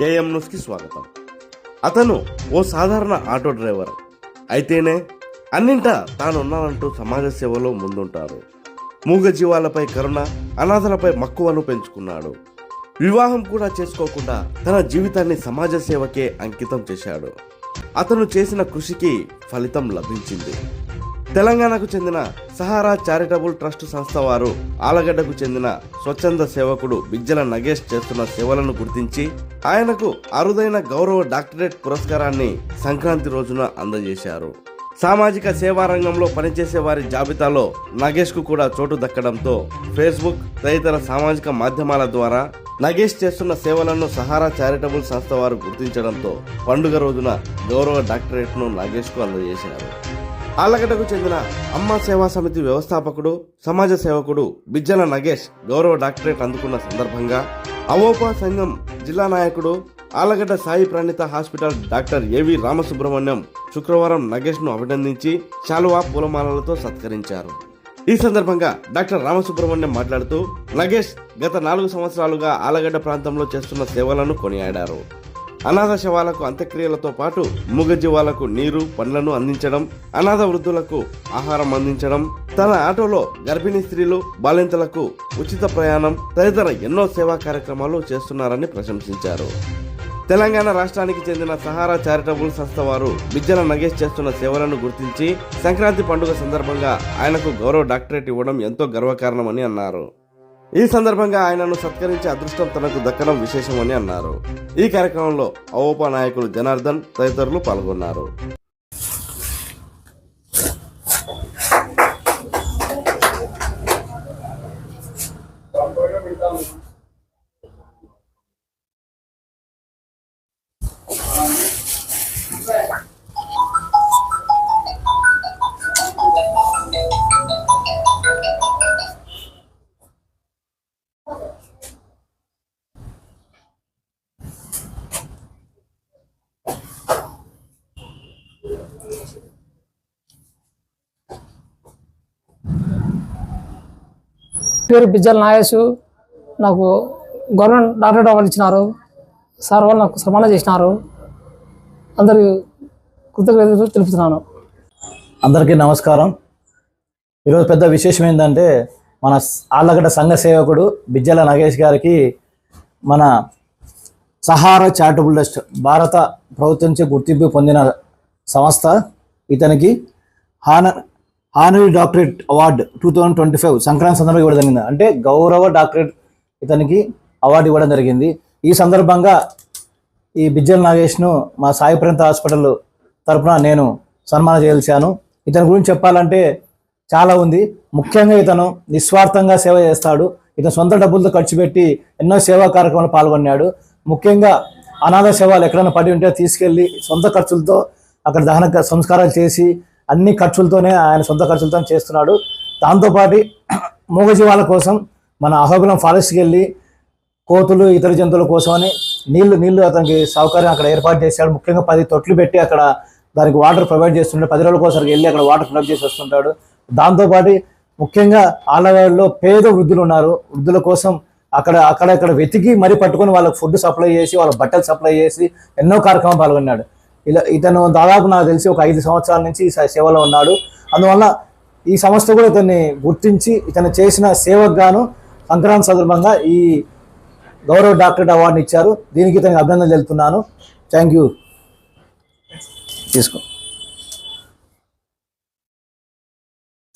AM న్యూస్కి స్వాగతం. అతను ఓ సాధారణ ఆటో డ్రైవర్ అయితేనే అన్నింటా తానున్నానంటూ సమాజ సేవలో ముందుంటారు. మూగజీవాలపై కరుణ, అనాథలపై మక్కువను పెంచుకున్నాడు. వివాహం కూడా చేసుకోకుండా తన జీవితాన్ని సమాజ సేవకే అంకితం చేశాడు. అతను చేసిన కృషికి ఫలితం లభించింది. తెలంగాణకు చెందిన సహారా చారిటబుల్ ట్రస్ట్ సంస్థ వారు ఆలగడ్డకు చెందిన స్వచ్ఛంద సేవకుడు బిజ్జల నగేష్ చేస్తున్న సేవలను గుర్తించి ఆయనకు అరుదైన గౌరవ డాక్టరేట్ పురస్కారాన్ని సంక్రాంతి రోజున అందజేశారు. సామాజిక సేవా రంగంలో పనిచేసే వారి జాబితాలో నగేష్ కు కూడా చోటు దక్కడంతో ఫేస్బుక్ తదితర సామాజిక మాధ్యమాల ద్వారా నగేష్ చేస్తున్న సేవలను సహారా చారిటబుల్ సంస్థ వారు గుర్తించడంతో పండుగ రోజున గౌరవ డాక్టరేట్ ను నగేష్ కు అందజేశారు. ఆలగడ్డకు చెందిన అమ్మ సేవా సమితి వ్యవస్థాపకుడు, సమాజ సేవకుడు బిజ్జల నగేష్ గౌరవ డాక్టరేట్ అందుకున్న సందర్భంగా అవోపా సంఘం జిల్లా నాయకుడు, ఆలగడ్డ సాయి ప్రణీత హాస్పిటల్ డాక్టర్ ఏవి రామసుబ్రహ్మణ్యం శుక్రవారం నగేష్ ను అభినందించి శాలువా పూలమాలలతో సత్కరించారు. ఈ సందర్భంగా డాక్టర్ రామసుబ్రహ్మణ్యం మాట్లాడుతూ నగేష్ గత 4 సంవత్సరాలుగా ఆలగడ్డ ప్రాంతంలో చేస్తున్న సేవలను కొనియాడారు. అనాథ శవాలకు అంత్యక్రియలతో పాటు మూగజీవాలకు నీరు, పండ్లను అందించడం, అనాథ వృద్ధులకు ఆహారం అందించడం, తన ఆటోలో గర్భిణీ స్త్రీలు, బాలింతలకు ఉచిత ప్రయాణం తదితర ఎన్నో సేవా కార్యక్రమాలు చేస్తున్నారని ప్రశంసించారు. తెలంగాణ రాష్ట్రానికి చెందిన సహారా చారిటబుల్ సంస్థ వారు బిజ్జల నగేష్ చేస్తున్న సేవలను గుర్తించి సంక్రాంతి పండుగ సందర్భంగా ఆయనకు గౌరవ డాక్టరేట్ ఇవ్వడం ఎంతో గర్వకారణమని అన్నారు. ఈ సందర్భంగా ఆయనను సత్కరించే అదృష్టం తనకు దక్కడం విశేషమని అన్నారు. ఈ కార్యక్రమంలో అవోపా నాయకులు జనార్దన్ తదితరులు పాల్గొన్నారు. పేరు బిజ్జల నాగేష్. నాకు గవర్నమెంట్ డాక్టరేట్ అవార్డు ఇచ్చినారు. సార్ వాళ్ళు నాకు సన్మానం చేసినారు. అందరికి కృతజ్ఞతలు తెలుపుతున్నాను. అందరికీ నమస్కారం. ఈరోజు పెద్ద విశేషం ఏంటంటే మన ఆళ్ళగడ్డ సంఘ సేవకుడు బిజ్జల నగేష్ గారికి మన సహారా చారిటబుల్ ట్రస్ట్ భారత ప్రభుత్వం నుంచి గుర్తింపు పొందిన సంస్థ ఇతనికి హానరీ డాక్టరేట్ అవార్డు 2025 సంక్రాంతి సందర్భంగా ఇవ్వడం జరిగింది. అంటే గౌరవ డాక్టరేట్ ఇతనికి అవార్డు ఇవ్వడం జరిగింది. ఈ సందర్భంగా ఈ బిజ్జల నాగేష్ను మా సాయి ప్రణీత హాస్పిటల్ తరఫున నేను సన్మానం చేయాల్సాను. ఇతని గురించి చెప్పాలంటే చాలా ఉంది. ముఖ్యంగా ఇతను నిస్వార్థంగా సేవ చేస్తాడు. ఇతను సొంత డబ్బులతో ఖర్చు పెట్టి ఎన్నో సేవా కార్యక్రమాలు పాల్గొన్నాడు. ముఖ్యంగా అనాథ శవాలు ఎక్కడైనా పడి ఉంటే తీసుకెళ్ళి సొంత ఖర్చులతో అక్కడ దహన సంస్కారాలు చేసి అన్ని ఖర్చులతోనే ఆయన సొంత ఖర్చులతో చేస్తున్నాడు. దాంతోపాటు మూగజీవాల కోసం మన అహోబిలం ఫారెస్ట్కి వెళ్ళి కోతులు, ఇతర జంతువుల కోసమని నీళ్లు అతనికి సౌకర్యం అక్కడ ఏర్పాటు చేశాడు. ముఖ్యంగా 10 తొట్లు పెట్టి అక్కడ దానికి వాటర్ ప్రొవైడ్ చేస్తుంటాడు. 10 రోజుల కోసం వెళ్ళి అక్కడ వాటర్ ప్రొవైడ్ చేసి వస్తుంటాడు. దాంతోపాటు ముఖ్యంగా ఆలవాళ్ళలో పేద వృద్ధులు ఉన్నారు. వృద్ధుల కోసం అక్కడ వెతికి మరీ పట్టుకొని వాళ్ళకి ఫుడ్ సప్లై చేసి, వాళ్ళ బట్టలు సప్లై చేసి ఎన్నో కార్యక్రమం పాల్గొన్నాడు. ఇతను దాదాపు నాకు తెలిసి ఒక 5 సంవత్సరాల నుంచి ఈ సేవలో ఉన్నాడు. అందువల్ల ఈ సంస్థ కూడా ఇతన్ని గుర్తించి ఇతను చేసిన సేవకు గాను సంక్రాంతి సందర్భంగా ఈ గౌరవ డాక్టరేట్ అవార్డుని ఇచ్చారు. దీనికి ఇతనికి అభినందనలు తెలుపుతున్నాను. Thank you. తీసుకో.